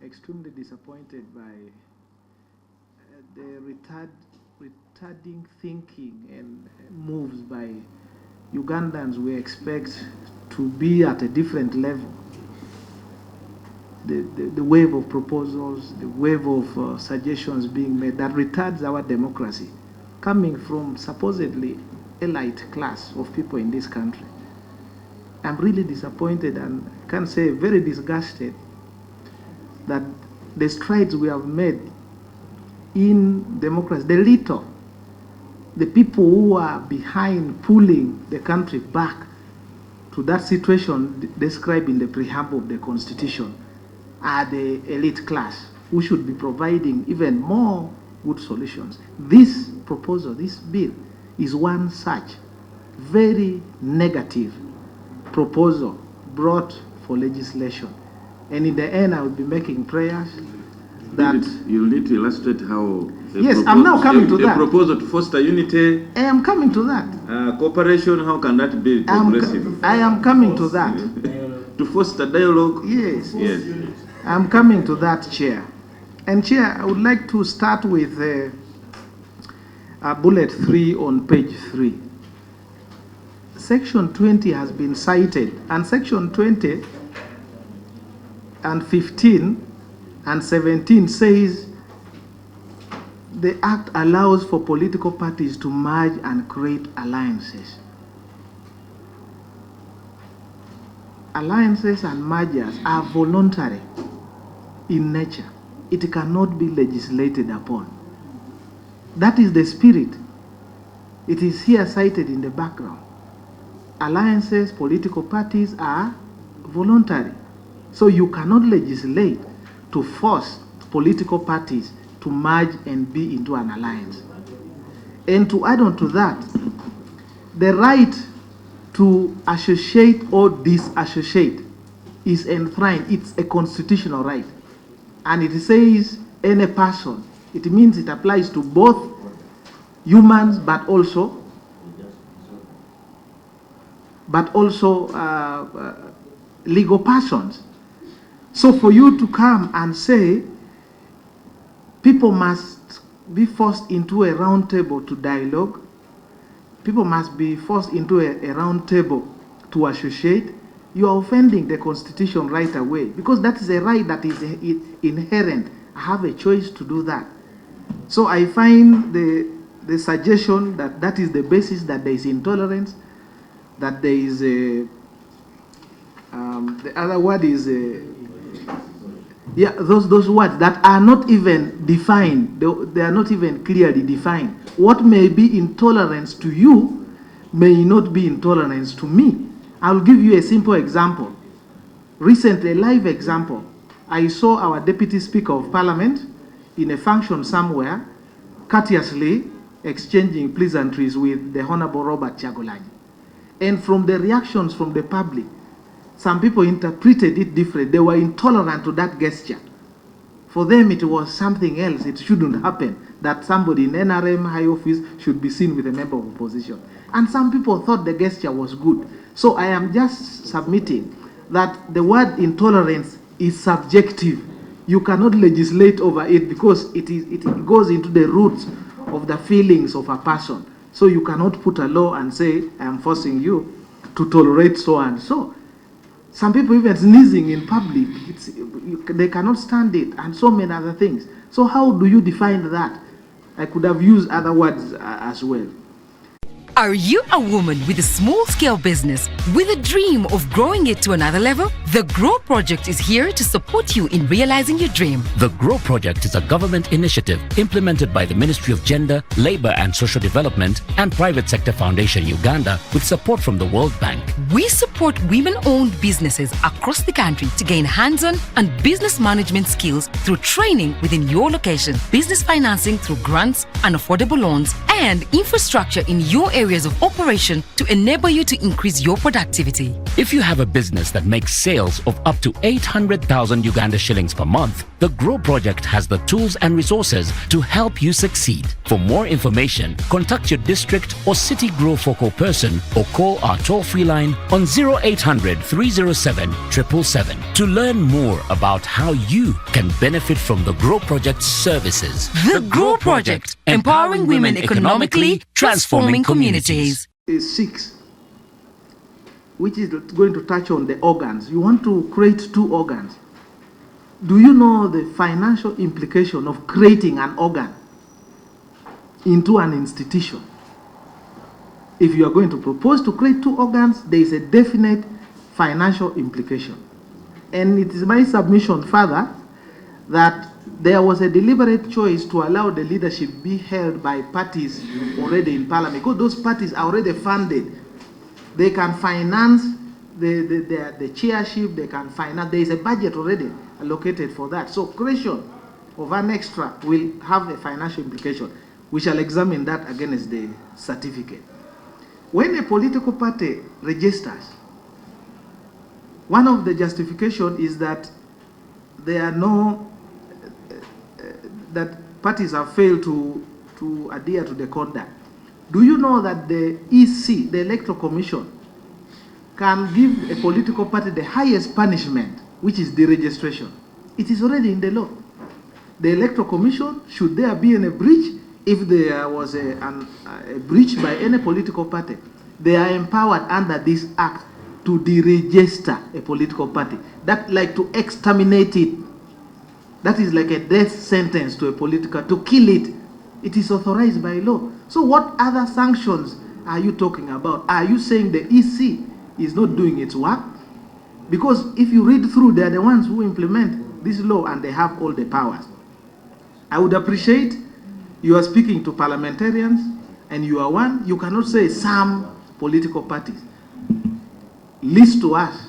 extremely disappointed by the retarding thinking and moves by Ugandans we expect to be at a different level. The wave of proposals, the wave of suggestions being made that retards our democracy, coming from supposedly elite class of people in this country. I'm really disappointed and I can say very disgusted that the strides we have made in democracy, the people who are behind pulling the country back to that situation described in the preamble of the Constitution, are the elite class who should be providing even more good solutions. This proposal, this bill, is one such very negative proposal brought for legislation. And in the end, I will be making prayers that... You'll need to illustrate how... Yes, I'm now coming to that. The proposal to foster unity... I am coming to that. Cooperation, how can that be progressive? I am coming to that. To foster dialogue? Yes. Yes. I'm coming to that, Chair. And Chair, I would like to start with bullet 3 on page 3. Section 20 has been cited, and Section 20 and 15 and 17 says the Act allows for political parties to merge and create alliances. Alliances and mergers are voluntary in nature. It cannot be legislated upon. That is the spirit. It is here cited in the background. Alliances, political parties are voluntary. So you cannot legislate to force political parties to merge and be into an alliance. And to add on to that, the right to associate or disassociate is enshrined. It's a constitutional right. And it says any person. It means it applies to both humans but also legal persons. So for you to come and say people must be forced into a round table to dialogue, people must be forced into a round table to associate, you are offending the Constitution right away, because that is a right that is inherent. I have a choice to do that. So I find the suggestion that that is the basis, that there is intolerance, that there is the other word is those words that are not even defined. They are not even clearly defined. What may be intolerance to you may not be intolerance to me. I'll give you a simple example. Recently, a live example. I saw our Deputy Speaker of Parliament in a function somewhere courteously exchanging pleasantries with the Honorable Robert Chagulanyi. And from the reactions from the public, some people interpreted it differently. They were intolerant to that gesture. For them, it was something else. It shouldn't happen that somebody in NRM high office should be seen with a member of opposition. And some people thought the gesture was good. So I am just submitting that the word intolerance is subjective. You cannot legislate over it because it goes into the roots of the feelings of a person. So you cannot put a law and say, I am forcing you to tolerate so and so. Some people even sneezing in public, they cannot stand it, and so many other things. So how do you define that? I could have used other words as well. Are you a woman with a small-scale business with a dream of growing it to another level? The GROW Project is here to support you in realizing your dream. The GROW Project is a government initiative implemented by the Ministry of Gender, Labour and Social Development and Private Sector Foundation Uganda with support from the World Bank. We support women-owned businesses across the country to gain hands-on and business management skills through training within your location, business financing through grants and affordable loans, and infrastructure in your area areas of operation to enable you to increase your productivity. If you have a business that makes sales of up to 800,000 Uganda shillings per month, the GROW project has the tools and resources to help you succeed. For more information, contact your district or city GROW focal person or call our toll-free line on 0800 307 777 to learn more about how you can benefit from the GROW project's services. The GROW project, empowering women economically, transforming communities. Is 6, which is going to touch on the organs. You want to create 2 organs. Do you know the financial implication of creating an organ into an institution? If you are going to propose to create 2 organs, there is a definite financial implication. And it is my submission further that there was a deliberate choice to allow the leadership be held by parties already in parliament, because those parties are already funded. They can finance the chairship, they can finance, there is a budget already allocated for that. So creation of an extra will have a financial implication. We shall examine that against the certificate. When a political party registers, one of the justification is that there are no, that parties have failed to adhere to the conduct. Do you know that the EC, the Electoral Commission, can give a political party the highest punishment, which is deregistration? It is already in the law. The Electoral Commission, should there be any breach, if there was a breach by any political party, they are empowered under this act to deregister a political party. That, like to exterminate it. That is like a death sentence to a political, to kill it. It is authorized by law. So what other sanctions are you talking about? Are you saying the EC is not doing its work? Because if you read through, they are the ones who implement this law and they have all the powers. I would appreciate you are speaking to parliamentarians and you are one. You cannot say some political parties. List to us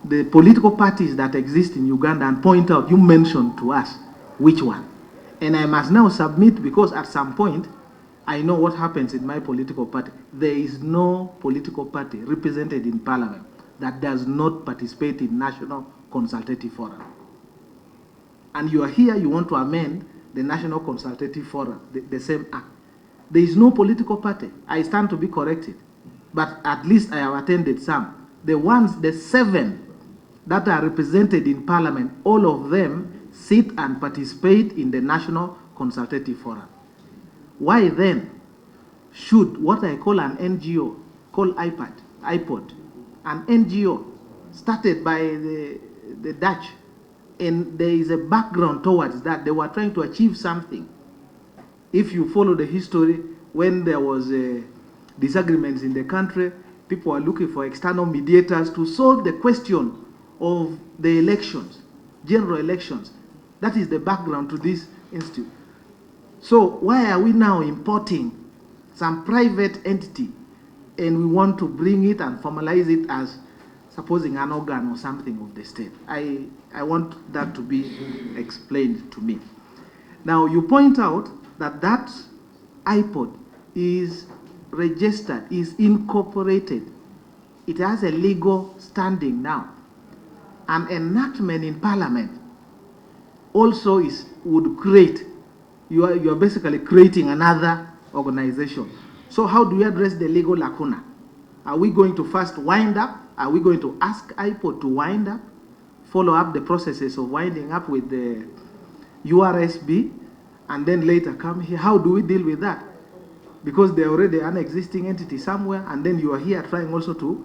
the political parties that exist in Uganda and point out, you mentioned to us which one. And I must now submit, because at some point, I know what happens in my political party. There is no political party represented in parliament that does not participate in National Consultative Forum. And you are here, you want to amend the National Consultative Forum, the same act. There is no political party. I stand to be corrected. But at least I have attended some. The ones, the 7 that are represented in parliament, all of them sit and participate in the National Consultative Forum. Why then should what I call an NGO, called iPod, an NGO started by the Dutch, and there is a background towards that. They were trying to achieve something. If you follow the history, when there was disagreements in the country, people are looking for external mediators to solve the question of the elections, general elections. That is the background to this institute. So why are we now importing some private entity and we want to bring it and formalize it as supposing an organ or something of the state? I want that to be explained to me. Now you point out that that iPod is registered, is incorporated. It has a legal standing now. An enactment in parliament also would create, you are basically creating another organization. So how do we address the legal lacuna? Are we going to first wind up? Are we going to ask iPod to wind up? Follow up the processes of winding up with the URSB, and then later come here? How do we deal with that? Because they're already an existing entity somewhere, and then you are here trying also to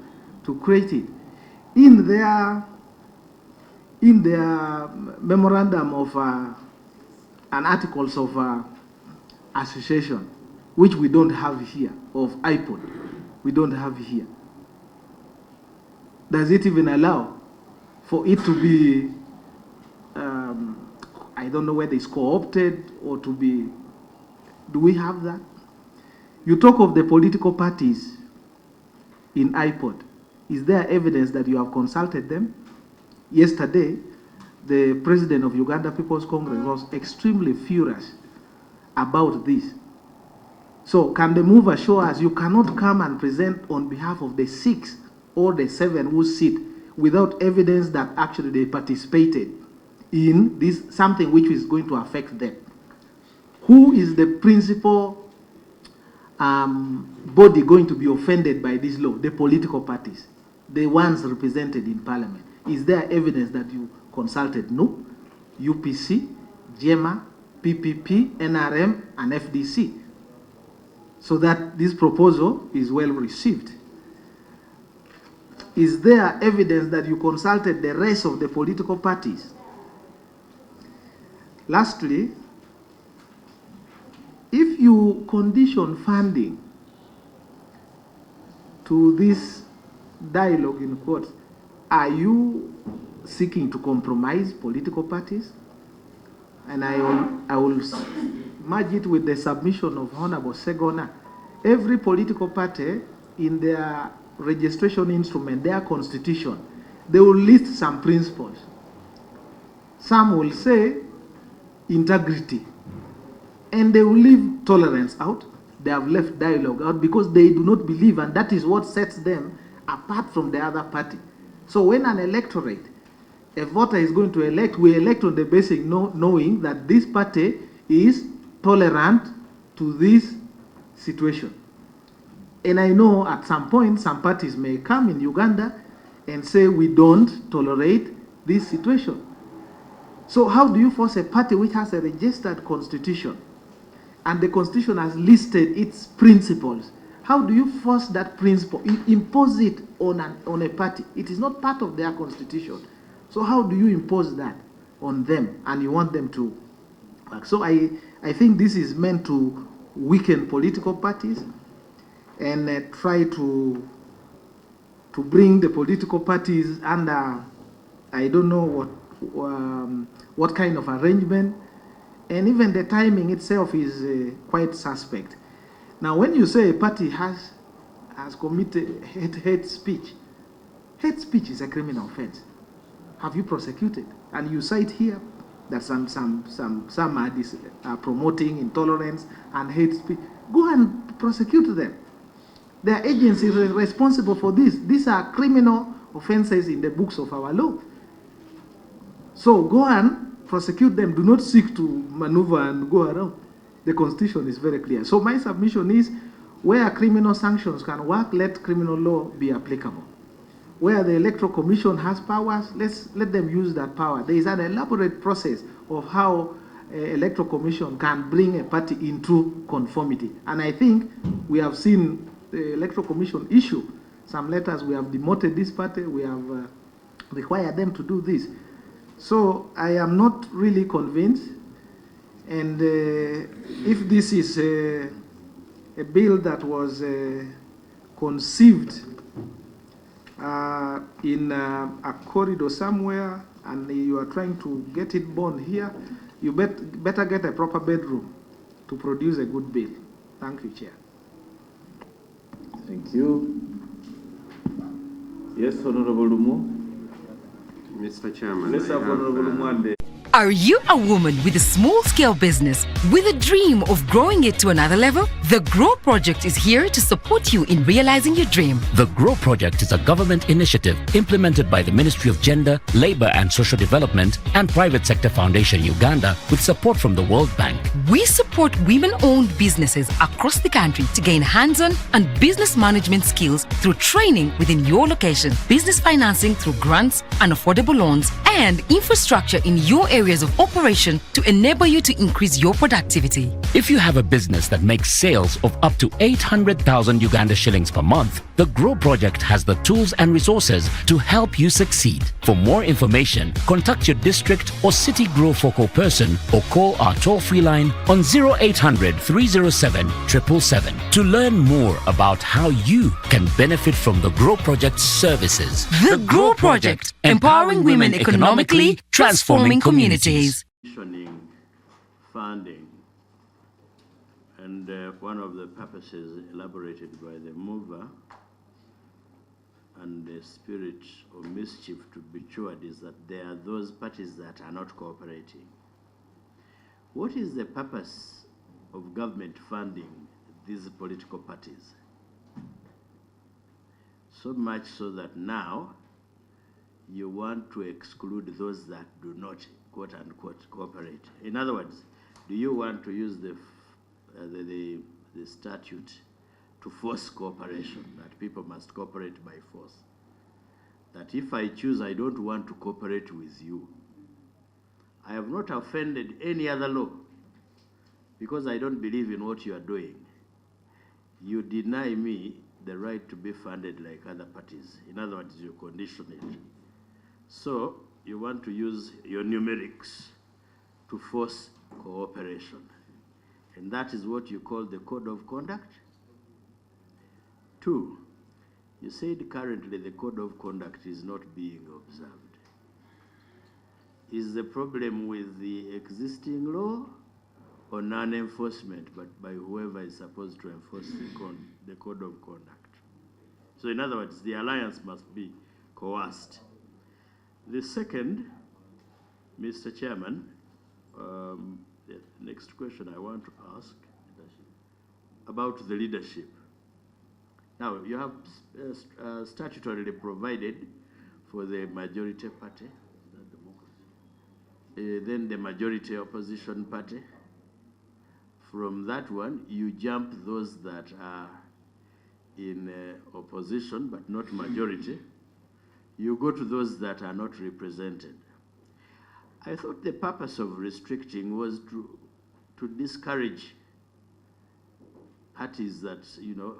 create it. In their memorandum of and articles of association, which we don't have here, of iPod, we don't have here. Does it even allow for it to be, I don't know whether it's co-opted or to be, do we have that? You talk of the political parties in iPod. Is there evidence that you have consulted them? Yesterday, the president of Uganda People's Congress was extremely furious about this. So can the mover show us you cannot come and present on behalf of the 6 or the 7 who sit without evidence that actually they participated in this, something which is going to affect them? Who is the principal body going to be offended by this law? The political parties, the ones represented in parliament. Is there evidence that you consulted? No. UPC, JEMA, PPP, NRM, and FDC. So that this proposal is well received. Is there evidence that you consulted the rest of the political parties? Lastly, if you condition funding to this dialogue in quotes, are you seeking to compromise political parties? And I will merge it with the submission of Honorable Segona. Every political party in their registration instrument, their constitution, they will list some principles. Some will say integrity, and they will leave tolerance out. They have left dialogue out because they do not believe, and that is what sets them apart from the other party. So when an electorate, a voter is going to elect, we elect on the basis knowing that this party is tolerant to this situation. And I know at some point some parties may come in Uganda and say we don't tolerate this situation. So how do you force a party which has a registered constitution and the constitution has listed its principles? How do you force that principle, impose it on a party? It is not part of their constitution. So how do you impose that on them and you want them to work? So I think this is meant to weaken political parties and try to bring the political parties under, I don't know what kind of arrangement, and even the timing itself is quite suspect. Now, when you say a party has committed hate speech is a criminal offense. Have you prosecuted? And you cite here that some are promoting intolerance and hate speech. Go and prosecute them. Their agency is responsible for this. These are criminal offenses in the books of our law. So go and prosecute them. Do not seek to maneuver and go around. The Constitution is very clear. So my submission is, where criminal sanctions can work, let criminal law be applicable. Where the Electoral Commission has powers, let them use that power. There is an elaborate process of how Electoral Commission can bring a party into conformity. And I think we have seen the Electoral Commission issue some letters. We have demoted this party. We have required them to do this. So I am not really convinced. And if this is a bill that was conceived in a corridor somewhere and you are trying to get it born here, you better get a proper bedroom to produce a good bill. Thank you, Chair. Thank you. Yes, Honorable Lumo. Mr. Chairman, Let's have Honorable Lumo. Are you a woman with a small-scale business with a dream of growing it to another level? The GROW project is here to support you in realizing your dream. The GROW project is a government initiative implemented by the Ministry of Gender, Labour and Social Development and Private Sector Foundation Uganda with support from the World Bank. We support women-owned businesses across the country to gain hands-on and business management skills through training within your location, business financing through grants and affordable loans, and infrastructure in your areas of operation to enable you to increase your productivity. If you have a business that makes sales of up to 800,000 Uganda shillings per month, the GROW project has the tools and resources to help you succeed. For more information, contact your district or city GROW focal person or call our toll-free line on 0800 307 777 to learn more about how you can benefit from the GROW project's services. The GROW project, empowering women economically, transforming communities. Funding, and one of the purposes elaborated by the mover and the spirit of mischief to be cured is that there are those parties that are not cooperating. What is the purpose of government funding these political parties. So much so that now you want to exclude those that do not, quote unquote, cooperate. In other words, do you want to use the statute to force cooperation, that people must cooperate by force? That if I choose I don't want to cooperate with you, I have not offended any other law because I don't believe in what you are doing. You deny me the right to be funded like other parties. In other words, you condition it. So you want to use your numerics to force cooperation. And that is what you call the code of conduct. 2, you said currently the code of conduct is not being observed. Is the problem with the existing law or non-enforcement, but by whoever is supposed to enforce the code of conduct? So in other words, the alliance must be coerced. The second, Mr. Chairman, the next question I want to ask about the leadership. Now, you have statutorily provided for the majority party, then the majority opposition party. From that one, you jump those that are in opposition but not majority. You go to those that are not represented. I thought the purpose of restricting was to discourage parties that, you know,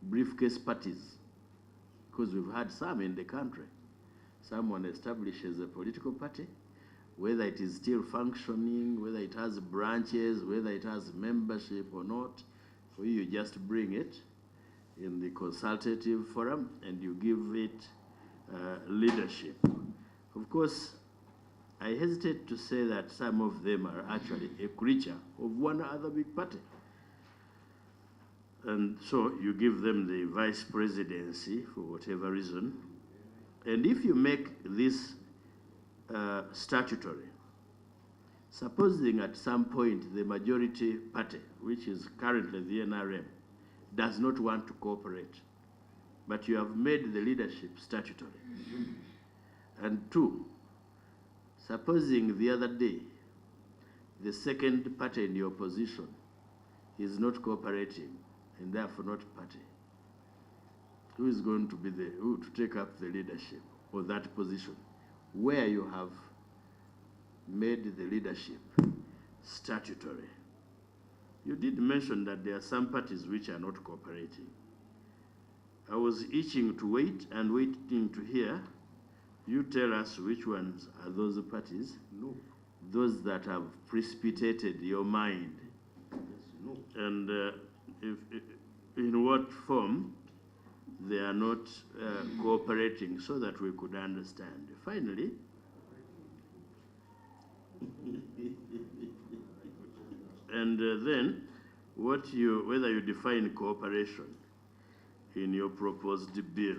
briefcase parties, because we've had some in the country. Someone establishes a political party, whether it is still functioning, whether it has branches, whether it has membership or not, for you just bring it in the consultative forum and you give it leadership. Of course, I hesitate to say that some of them are actually a creature of one other big party. And so you give them the vice presidency for whatever reason. And if you make this statutory, supposing at some point the majority party, which is currently the NRM, does not want to cooperate, but you have made the leadership statutory. And 2, supposing the other day the second party in the opposition is not cooperating and therefore not party, who is going to be who to take up the leadership or that position where you have made the leadership statutory? You did mention that there are some parties which are not cooperating. I was itching to wait and waiting to hear you tell us which ones are those parties. No. Those that have precipitated your mind. Yes, no. And in what form they are not cooperating, so that we could understand. Finally, and then whether you define cooperation in your proposed bill.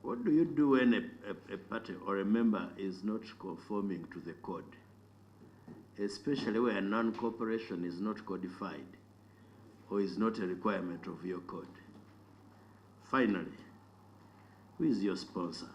What do you do when a party or a member is not conforming to the code, especially where non-cooperation is not codified or is not a requirement of your code? Finally, who is your sponsor?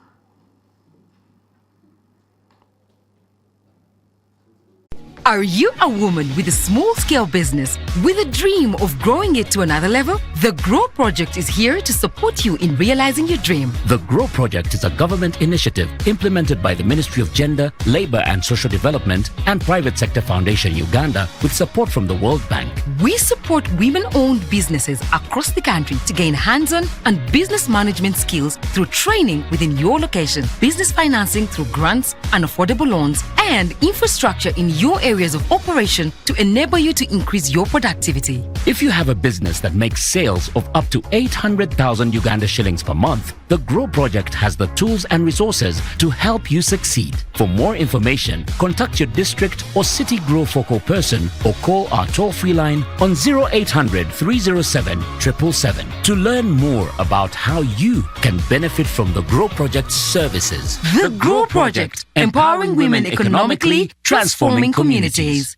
Are you a woman with a small-scale business with a dream of growing it to another level? The GROW Project is here to support you in realizing your dream. The GROW Project is a government initiative implemented by the Ministry of Gender, Labour and Social Development and Private Sector Foundation Uganda with support from the World Bank. We support women-owned businesses across the country to gain hands-on and business management skills through training within your location, business financing through grants and affordable loans, and infrastructure in your areas of operation to enable you to increase your productivity. If you have a business that makes sales of up to 800,000 Uganda shillings per month, the GROW Project has the tools and resources to help you succeed. For more information, contact your district or city GROW focal person or call our toll-free line on 0800 307 777 to learn more about how you can benefit from the GROW Project's services. The GROW Project, empowering women economically, transforming communities.